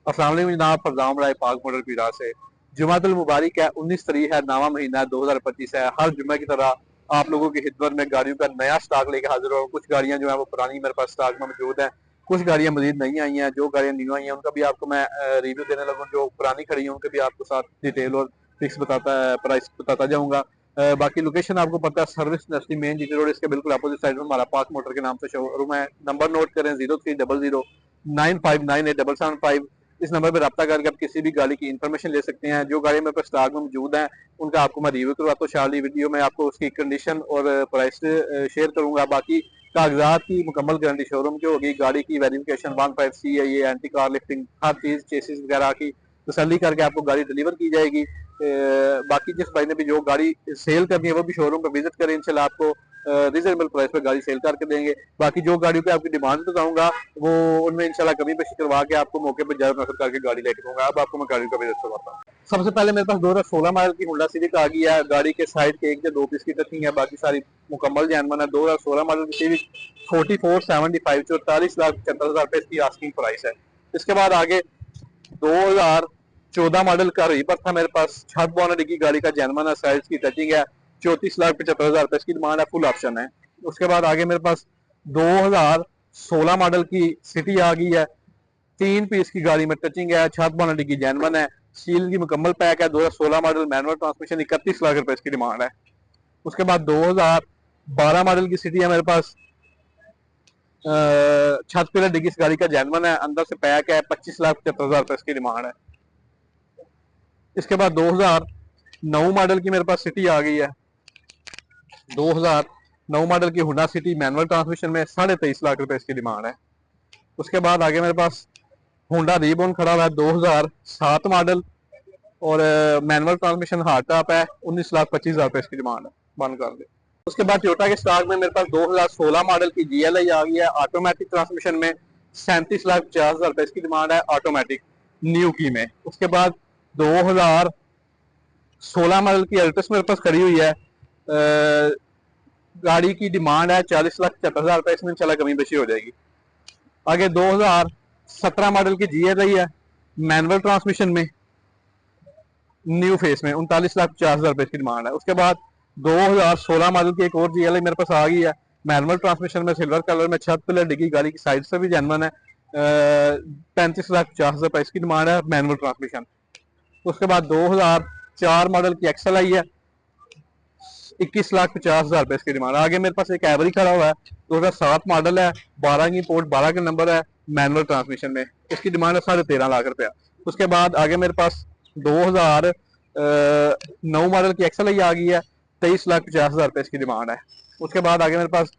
अस्सलाम वालेकुम जनाब, फरजाम राय पाक मॉडल पीरा से। जुमातुल मुबारक है, 19 तारीख है, नावा महीना 2025 है। हर जुम्मे की तरह आप लोगों की खिदमत में गाड़ियों का नया स्टॉक लेकर हाजिर हो। कुछ गाड़ियां जो है वो पुरानी मेरे पास स्टॉक में मौजूद है, कुछ गाड़ियां मजीद नहीं आई हैं। जो गाड़ियां न्यू आई हैं उनका भी आपको मैं रिव्यू देने लगूँ। जो पुरानी खड़ी है उनके भी आपको साथ डिटेल और फिक्स बताता प्राइस बताता जाऊंगा। बाकी लोकेशन आपको पता है, service industry main GT road, इसके बिल्कुल अपोजिट साइड में हमारा पाक मोटर के नाम से शोरूम है। नंबर नोट करें, 0300959775। इस नंबर पर रब्ता करके आप किसी भी गाड़ी की इन्फॉर्मेशन ले सकते हैं। जो गाड़ी मेरे पास स्टॉक में मौजूद है उनका आपको मैं रिव्यू करवाता हूँ। शार्टली वीडियो में आपको उसकी कंडीशन और प्राइस शेयर करूंगा। बाकी कागजात की मुकम्मल गारंटी शोरूम की होगी। गाड़ी की verification 15CA anti car lifting हर चीज चेसिस वगैरह की तसल्ली करके आपको गाड़ी डिलीवर की जाएगी। बाकी जिस भाई ने भी जो गाड़ी सेल करनी है वो भी शोरूम पर विजिट करें, इंशाल्लाह आपको रिजनेबल प्राइस पे गाड़ी सेल करके देंगे। बाकी जो गाड़ियों पे आपकी डिमांड बताऊंगा वो उनमें इंशाल्लाह कमी पेशी करवा के आपको मौके पर ज्यादा नफर करके गाड़ी लेके दूंगा। अब आपको मैं गाड़ी का विजिट करवाता हूँ। सबसे पहले मेरे पास 2016 मॉडल की होंडा सिविक आ गई है। गाड़ी के साइड के एक या दो पीस की टचिंग है, बाकी सारी मुकम्मल जैनवन है। 2016 मॉडल की सिविक 4475 44,75,000 रुपए इसकी आस्किंग प्राइस है। इसके बाद आगे 2014 मॉडल का रीपर था मेरे पास, छत बोनट की गाड़ी का जैनवन है, साइज की टचिंग है। 34,75,000 रुपए इसकी डिमांड है, फुल ऑप्शन है। उसके बाद आगे मेरे पास 2016 मॉडल की सिटी आ गई है, 3 पीस की गाड़ी में टचिंग है, छत बोनट की जैनवन है, सील की मुकम्मल पैक है। 2016 मॉडल मैनुअल ट्रांसमिशन, 31 लाख रुपए इसकी डिमांड है। उसके बाद 2012 मॉडल की सिटी है मेरे पास, छत पिलर डिग्गी इस गाड़ी का जैनवन है, अंदर से पैक है, 25,75,000 रुपए इसकी डिमांड है। इसके बाद 2009 मॉडल की मेरे पास सिटी आ गई है। 2009 मॉडल की हुंडा सिटी मैनुअल ट्रांसमिशन में 23.5 लाख रुपए इसकी डिमांड है। उसके बाद आगे मेरे पास होंडा रीबॉर्न खड़ा हुआ है, 2007 मॉडल और मैनुअल ट्रांसमिशन हार्ड टॉप है, 19,25,000 रुपए इसकी डिमांड है। बंद कर दे। उसके बाद टोयोटा के स्टॉक में मेरे पास 2016 मॉडल की GLI आ गई है, ऑटोमेटिक ट्रांसमिशन में, 37,50,000 रुपए इसकी डिमांड है, ऑटोमेटिक न्यू की में। उसके बाद 2016 मॉडल की अल्टस मेरे पास खड़ी हुई है। गाड़ी की डिमांड है 40,75,000 रुपए, इसमें इंशाल्लाह कमी बेशी हो जाएगी। आगे 2017 मॉडल की GLI है, मैनुअल ट्रांसमिशन में, न्यू फेस में, 39,50,000 रुपए की डिमांड है। उसके बाद 2016 मॉडल की एक और GLI मेरे पास आ गई है, मैनुअल ट्रांसमिशन में, सिल्वर कलर में, छत पिलर डिग्गी, गाड़ी की साइड से भी जेनवन है, 35,50,000 रुपए इसकी डिमांड है, मैनुअल ट्रांसमिशन। उसके बाद 2004 मॉडल की XLI है, 21,50,000 रुपए इसकी डिमांड। आगे मेरे पास एक एवरी खड़ा हुआ है, 2007 मॉडल है, 12 की पोर्ट, 12 का नंबर है, मैनुअल ट्रांसमिशन में, इसकी डिमांड है 13.5 लाख रुपया। उसके बाद आगे मेरे पास 2009 मॉडल की XLI आ गई है, 23,50,000 रुपए इसकी डिमांड है। उसके बाद आगे मेरे पास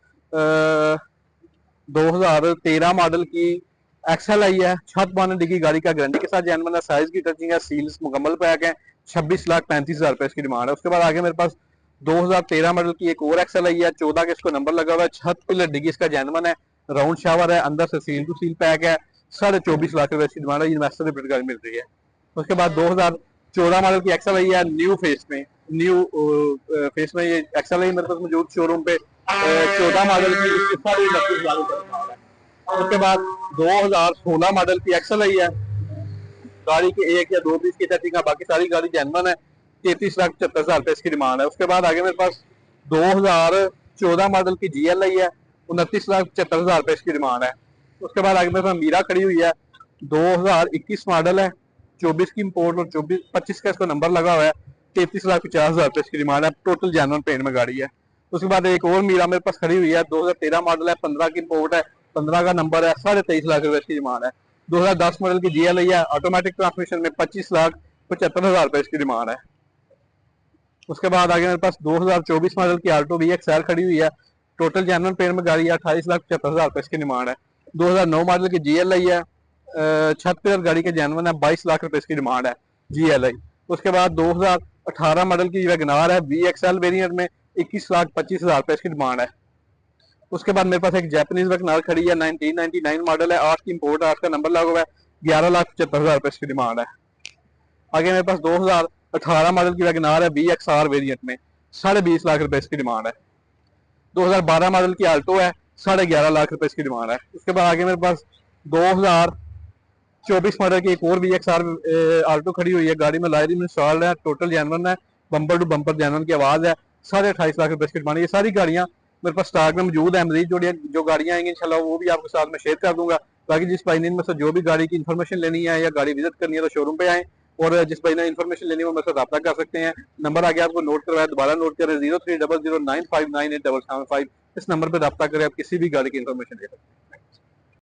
2013 मॉडल की XLI है, छत बोनट की गाड़ी का गारंटी के साथ जैनवन है, साइज की टचिंग है, सील्स मुकम्मल पैक है, 26,35,000 रुपए इसकी डिमांड है। उसके बाद आगे मेरे पास 2013 मॉडल की एक और XLI है, 14 के इसको नंबर लगा हुआ है, छत पिलर डिग्गी इसका जैनवन है, राउंड शावर है, अंदर से सील टू सील पैक है, 24.5 लाख रुपए इसकी डिमांड है, इन्वेस्टर रिपीट गाड़ी मिल रही है। उसके बाद 2014 मॉडल की XLI है, न्यू फेस में, न्यू फेस में ये XLI मेरे पास मौजूद शोरूम पे, 14 मॉडल की, इसकी 29.5 लाख रुपए। उसके बाद 2016 मॉडल की XLI है, गाड़ी के एक या दो पीस की टचिंग है, बाकी सारी गाड़ी जैनवन है, 33,75,000 रुपए इसकी डिमांड है। उसके बाद आगे मेरे पास 2014 मॉडल की GLI है, 29,75,000 रुपए इसकी डिमांड है। उसके बाद आगे मेरे पास मीरा खड़ी हुई है, 2021 मॉडल है, 24 की इम्पोर्ट और 25 का इसको नंबर लगा हुआ है, 33,50,000 रुपए इसकी डिमांड है, टोटल जैनवन पेंट में गाड़ी है। उसके बाद एक और मीरा मेरे पास खड़ी हुई है, 2013 मॉडल है, 15 की इम्पोर्ट है, 15 का नंबर है, 23.5 लाख रुपए इसकी डिमांड है। 2010 मॉडल की GLI है, ऑटोमेटिक ट्रांसमिशन में, 25,75,000 रुपए इसकी डिमांड है। उसके बाद आगे मेरे पास 2024 मॉडल की आल्टो VXR खड़ी हुई है, टोटल जैनवन पेंट में गाड़ी है, 28,75,000 रुपए इसकी डिमांड है। 2009 मॉडल की GLI है, छत पिलर गाड़ी के जैनवन है, 22 लाख रुपए इसकी डिमांड है, GLI। उसके बाद 2018 मॉडल की वैगनार है, VXL वेरिएंट में, 21,25,000 रुपए इसकी डिमांड है। उसके बाद मेरे पास एक जैपनीज वैगनार खड़ी है, 1999 मॉडल है, 8 की इम्पोर्ट, 8 का नंबर लगा हुआ है, 11,75,000 रुपए इसकी डिमांड है। आगे मेरे पास 2018 मॉडल की वैगनार है, VXR वेरिएंट में, 20.5 लाख रुपए इसकी डिमांड है। 2012 मॉडल की आल्टो है, 11.5 लाख रुपए इसकी डिमांड है। उसके बाद आगे मेरे पास 24 मॉडल की एक और VXR आल्टो खड़ी हुई है, गाड़ी में लाइटिंग इंस्टॉल्ड है, टोटल जेनवन है, बम्पर टू बम्पर जेनवन की आवाज़ है, 28.5 लाख रुपए की डिमांड। ये सारी गाड़ियाँ मेरे पास स्टॉक में मौजूद है। मजीद जो गाड़ियाँ आएंगी इंशाल्लाह वो भी आपके साथ में शेयर कर दूंगा। बाकी जिस भाई ने इनमें से जो भी गाड़ी की इन्फॉर्मेशन लेनी है या गाड़ी विजिट करनी है तो शोरूम पे आए, और जिस भाई ने इन्फॉर्मेशन लेनी है वो मेरे साथ रब्ता कर सकते हैं। नंबर आगे आपको नोट करवाया, दोबारा नोट करें, 030009598775। इस नंबर पर रब्ता करें, आप किसी भी गाड़ी की इन्फॉर्मेशन ले सकते हैं।